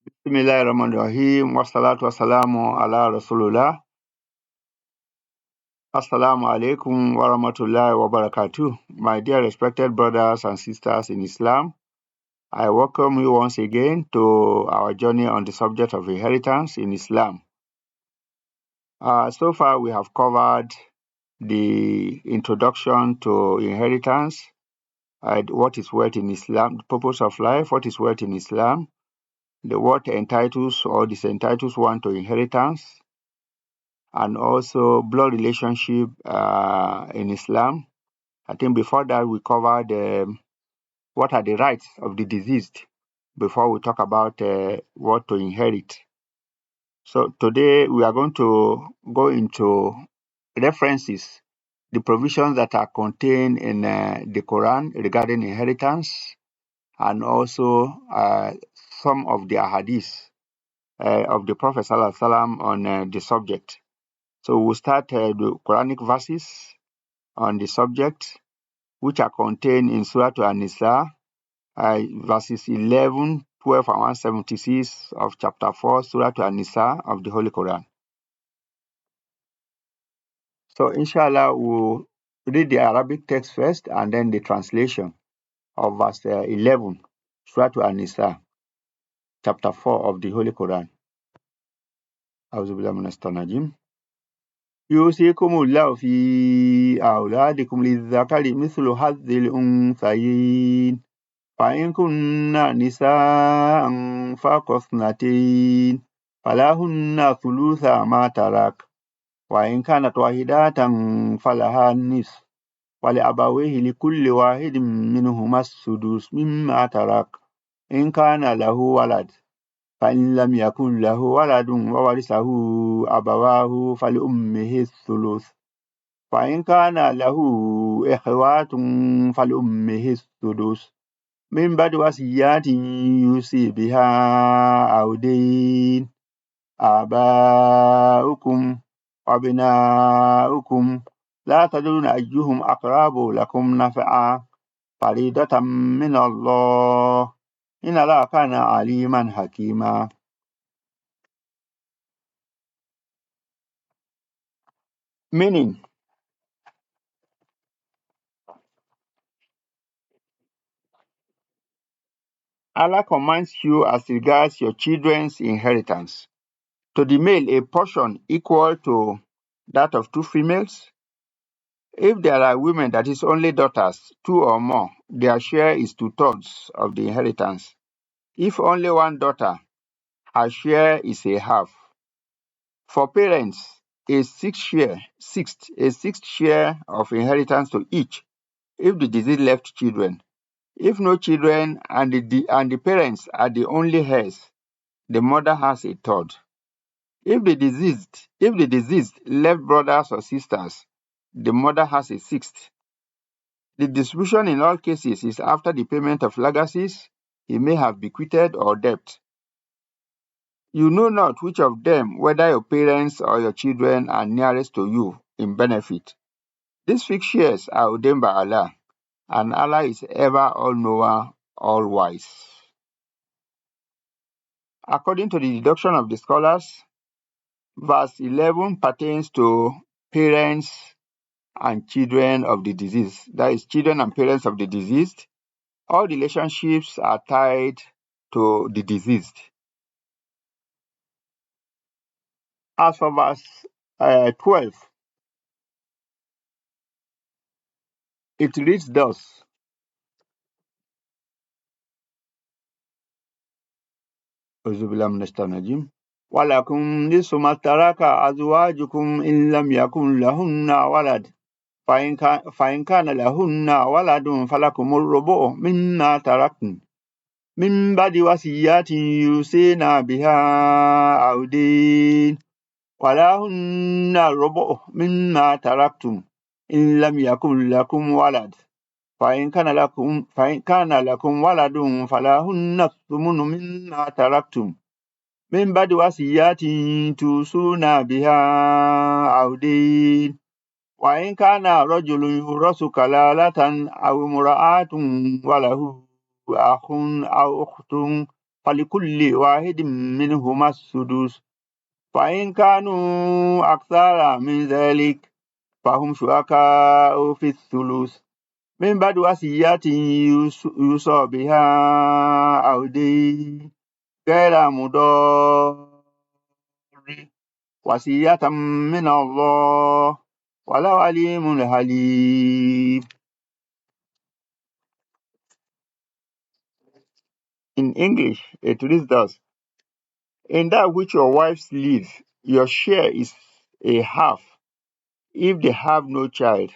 Bismillahirrahmanirrahim. Wassalatu wassalamu ala Rasulullah. Assalamu alaikum wa rahmatullahi wa barakatuh. My dear respected brothers and sisters in Islam, I welcome you once again to our journey on the subject of inheritance in Islam. So far, we have covered the introduction to inheritance, what is wealth in Islam, the purpose of life, what is wealth in Islam, what entitles or disentitles one to inheritance, and also blood relationship in Islam. I think before that we covered what are the rights of the deceased before we talk about what to inherit. So today we are going to go into references, the provisions that are contained in the Quran regarding inheritance, and also some of the Ahadith of the Prophet ﷺ on the subject. So we'll start the Quranic verses on the subject, which are contained in Surah An-Nisa, verses 11, 12, and 176 of chapter 4, Surah An-Nisa of the Holy Quran. So inshallah, we'll read the Arabic text first and then the translation of verse 11, Surah An-Nisa, chapter 4 of the Holy Quran. يوصيكم الله في أولادكم للذكر مثل حظ الأنثيين فإن كن نساء فوق اثنتين فلهن ثلث ما ترك وإن كانت واحدة فلها النصف ولأبويه لكل واحد منهما السدس مما ترك إن كان له ولد فإن لم يكن له ولد وورثه أبواه فلأمه الثلث فإن كان له إخوات فلأمه السدس من بعد وصية يوصي بها أو دين آباؤكم وأبناؤكم لا تدرون أيهم أقرب لكم نفعا فريضة من الله إن الله كان عليما حكيما. Meaning, Allah commands you as regards your children's inheritance. To the male, a portion equal to that of two females. If there are women, that is only daughters, two or more, their share is 2/3 of the inheritance. If only one daughter, her share is a half. For parents, a sixth share of inheritance to each if the deceased left children. If no children and the parents are the only heirs, the mother has a third. If the deceased left brothers or sisters, the mother has a sixth. The distribution in all cases is after the payment of legacies he may have bequeathed or debt. You know not which of them, whether your parents or your children, are nearest to you in benefit. These fixed shares are ordained by Allah, and Allah is ever all-knower, all-wise. According to the deduction of the scholars, verse 11 pertains to parents and children of the deceased. That is, children and parents of the deceased. All relationships are tied to the deceased. As for verse 12, it reads thus. وَلَكُمْ نِصْفُ مَا تَرَكَ أَزْوَاجُكُمْ إِنْ لَمْ يَكُنْ لَهُنَّ وَلَدٌ فإن كان لهن ولد فلكم الربع مما تركتم من بعد وصية يوصين بها أو دين ولهن الربع مما تركتم إن لم يكن لكم ولد فإن كان لكم ولد فلهن الثمن مما تركتم من بعد وصية توصون بها أو دين وإن كان رجل يورث كلالة أو امرأة وله أخ أو أخت فلكل واحد منهما السدس فإن كانوا أكثر من ذلك فهم شركاء في الثلث من بعد وصية يوصى بها أو دين غير مضار وصية من الله والله عليم حليم. In English, it reads thus: in that which your wives live, your share is a half if they have no child.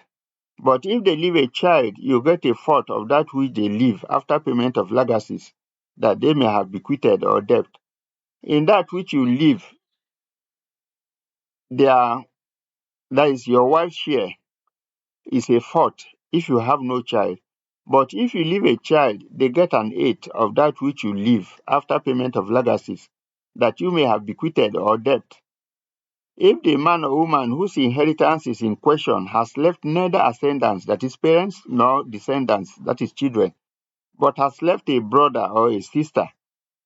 But if they leave a child, you get a fourth of that which they leave after payment of legacies that they may have bequeathed or debt. In that which you leave, that is your wife's share, is a fourth if you have no child. But if you leave a child, they get an eighth of that which you leave after payment of legacies that you may have bequeathed or debt. If the man or woman whose inheritance is in question has left neither ascendants, that is parents, nor descendants, that is children, but has left a brother or a sister,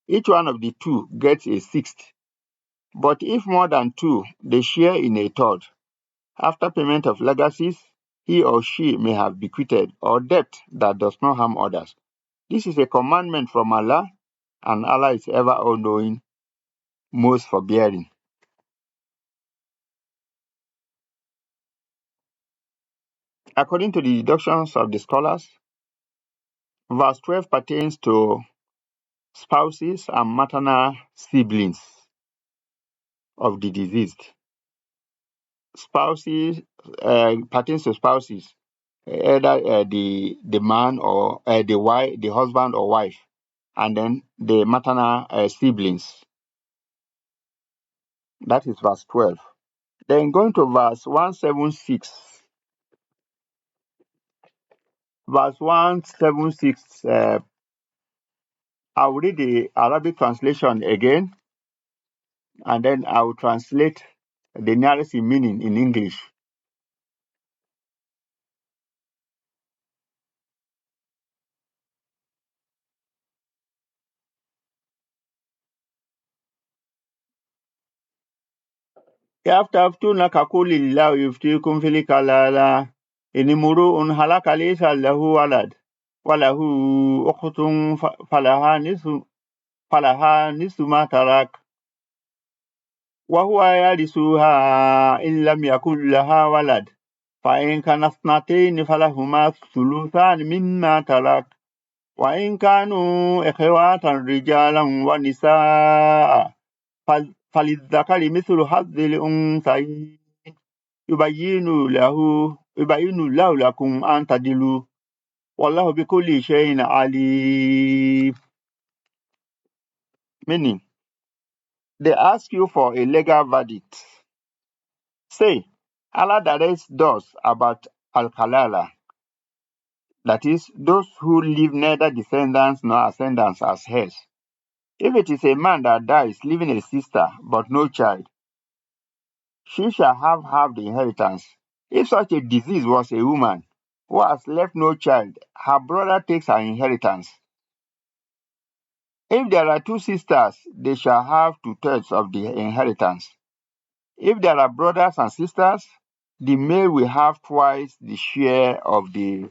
each one of the two gets a sixth. But if more than two, they share in a third. After payment of legacies, he or she may have bequeathed or debt that does not harm others. This is a commandment from Allah, and Allah is ever all-knowing, most forbearing. According to the deductions of the scholars, verse 12 pertains to spouses and maternal siblings of the deceased. Spouses pertains to spouses, either the man or the wife, the husband or wife, and then the maternal siblings. That is verse 12. Then going to verse 176. Verse 176, I will read the Arabic translation again, and then I will translate the nearest meaning in English. يفتفتونك قل الله يفتيكم في الكلالة إن امرؤ هلك ليس له ولد وله أخت فلها نصف ما ترك وهو يرثها إن لم يكن لها ولد فإن كان اثنتين فلهما الثلثان مما ترك وإن كانوا إخوة رجالا ونساء فللذكر مثل حظ الأنثيين يبين الله لكم أن تضلوا والله بكل شيء عليم. Meaning, they ask you for a legal verdict. Say, Allah directs those about al-kalala, that is, those who leave neither descendants nor ascendants as heirs. If it is a man that dies leaving a sister but no child, she shall have half the inheritance. If such a disease was a woman who has left no child, her brother takes her inheritance. If there are two sisters, they shall have 2/3 of the inheritance. If there are brothers and sisters, the male will have twice the share of the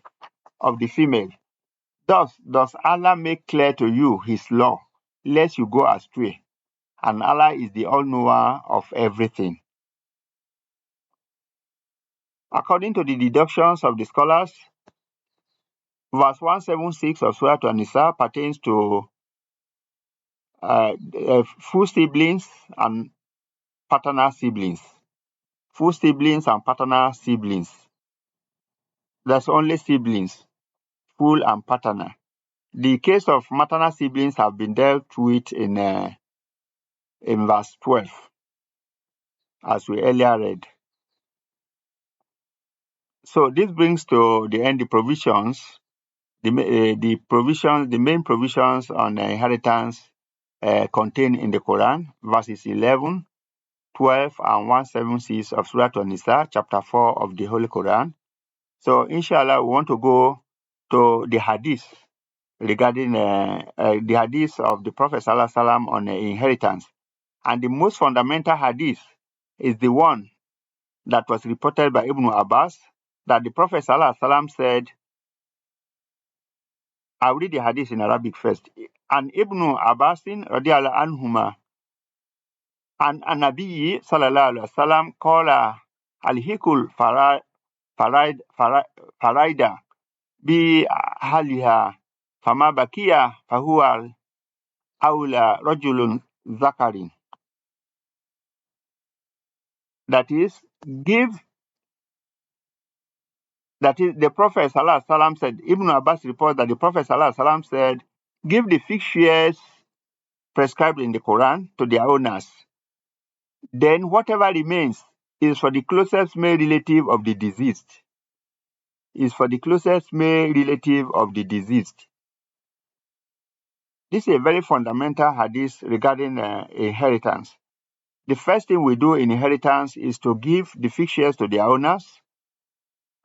female. Thus does Allah make clear to you his law, lest you go astray. And Allah is the all-knower of everything. According to the deductions of the scholars, verse 176 of Surah An-Nisa pertains to full siblings and paternal siblings. Full siblings and paternal siblings. There's only siblings, full and paternal. The case of maternal siblings have been dealt with in verse 12, as we earlier read. So this brings to the end the provisions, the main provisions on inheritance contained in the Quran, verses 11, 12, and 176 of Surah An-Nisa, chapter 4 of the Holy Quran. So inshallah, we want to go to the Hadith regarding the hadith of the Prophet Sallallahu Alaihi Wasallam on inheritance. And the most fundamental hadith is the one that was reported by Ibn Abbas, that the Prophet Sallallahu Alaihi Wasallam said, I'll read the hadith in Arabic first. And Ibn Abbasin radiallahu anhuma, an Nabiyyi sallallahu alaihi wasallam qala al-hikul faraida bi haliha fama bakiya fahuwa awla rajulun zakarin. That is, the Prophet sallallahu alaihi wasallam said, Ibn Abbas reports that the Prophet sallallahu alaihi wasallam said, give the fixed shares prescribed in the Quran to their owners. Then whatever remains is for the closest male relative of the deceased. This is a very fundamental hadith regarding inheritance. The first thing we do in inheritance is to give the fixed shares to their owners,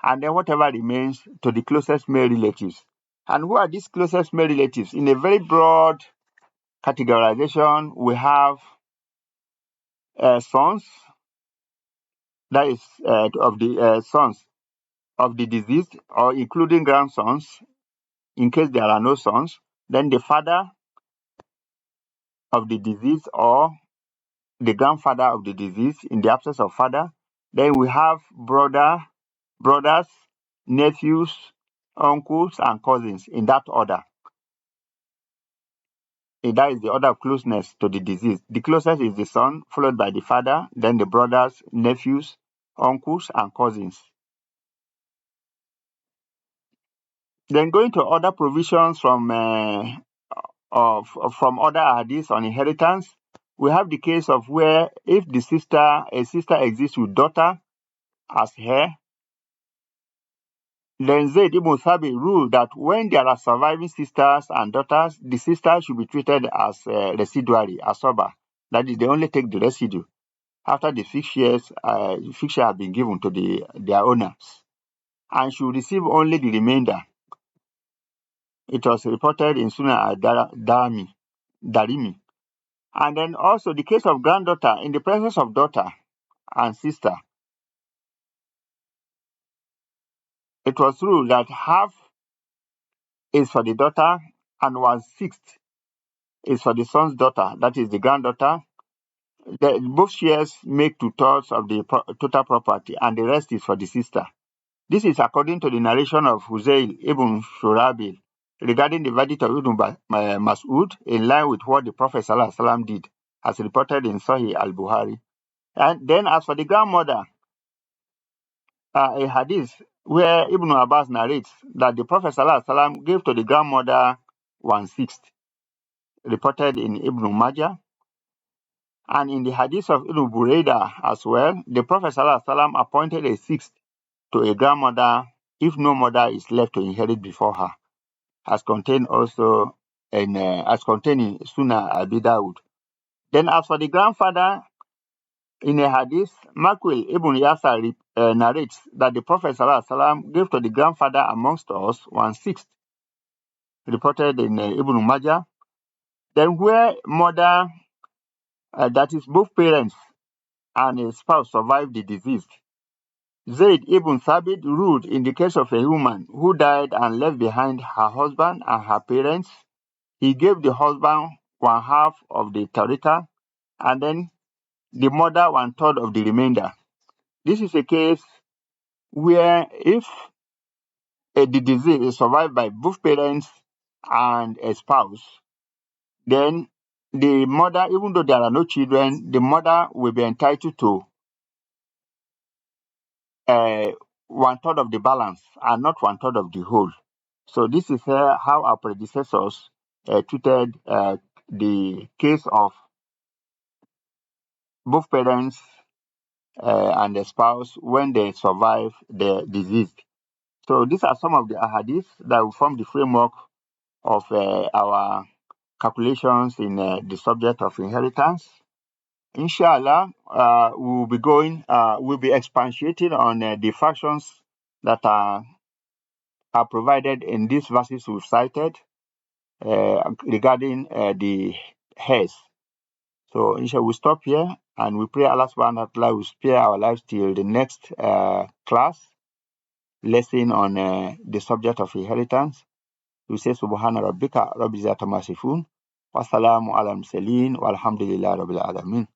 and then whatever remains to the closest male relatives. And who are these closest male relatives? In a very broad categorization, we have sons, that is of the sons of the deceased, or including grandsons, in case there are no sons. Then the father of the deceased, or the grandfather of the deceased in the absence of father. Then we have brothers, nephews, uncles, and cousins in that order. And that is the order of closeness to the deceased. The closest is the son, followed by the father, then the brothers, nephews, uncles, and cousins. Then going to other provisions from other hadiths on inheritance, we have the case of where if a sister exists with daughter as heir, then Zayd ibn Thabit ruled that when there are surviving sisters and daughters, the sisters should be treated as residuary, as sober. That is, they only take the residue after the fixed shares have been given to their owners, and should receive only the remainder. It was reported in Sunan Darimi. And then also the case of granddaughter in the presence of daughter and sister. It was ruled that half is for the daughter and 1/6 is for the son's daughter, that is the granddaughter. Both shares make 2/3 of the total property, and the rest is for the sister. This is according to the narration of Huzayl ibn Shurabil regarding the verdict of Ibn Mas'ud, in line with what the Prophet Sallallahu Alaihi Wasallam did, as reported in Sahih al-Bukhari. And then as for the grandmother, a hadith where Ibn Abbas narrates that the Prophet Sallallahu Alaihi Wasallam gave to the grandmother 1/6, reported in Ibn Majah. And in the hadith of Ibn Buraidah as well, the Prophet Sallallahu Alaihi Wasallam appointed 1/6 to a grandmother if no mother is left to inherit before her, as contained in Sunnah Abi Dawud. Then as for the grandfather, in a hadith, Makwil ibn Yasar narrates that the Prophet Sallallahu Alaihi Wasallam gave to the grandfather amongst us 1/6, reported in Ibn Majah. Then where mother, that is both parents and a spouse, survived the deceased, Zayd ibn Thabit ruled in the case of a woman who died and left behind her husband and her parents. He gave the husband 1/2 of the tarika, and then the mother 1/3 of the remainder. This is a case where if the disease is survived by both parents and a spouse, then the mother, even though there are no children, the mother will be entitled to 1/3 of the balance and not 1/3 of the whole. So this is how our predecessors treated the case of both parents and the spouse when they survive the disease. So these are some of the ahadith that will form the framework of our calculations in the subject of inheritance. Inshallah, we'll be expatiating on the fractions that are provided in these verses we've cited. regarding the heirs. So inshallah, we stop here and we pray Allah subhanahu wa ta'ala will spare our lives till the next class lesson on the subject of inheritance. We say Subhana Rabbika Rabbil Izzati Amma Yasifun wa salamu ala mursalin walhamdulillahi rabbil alamin.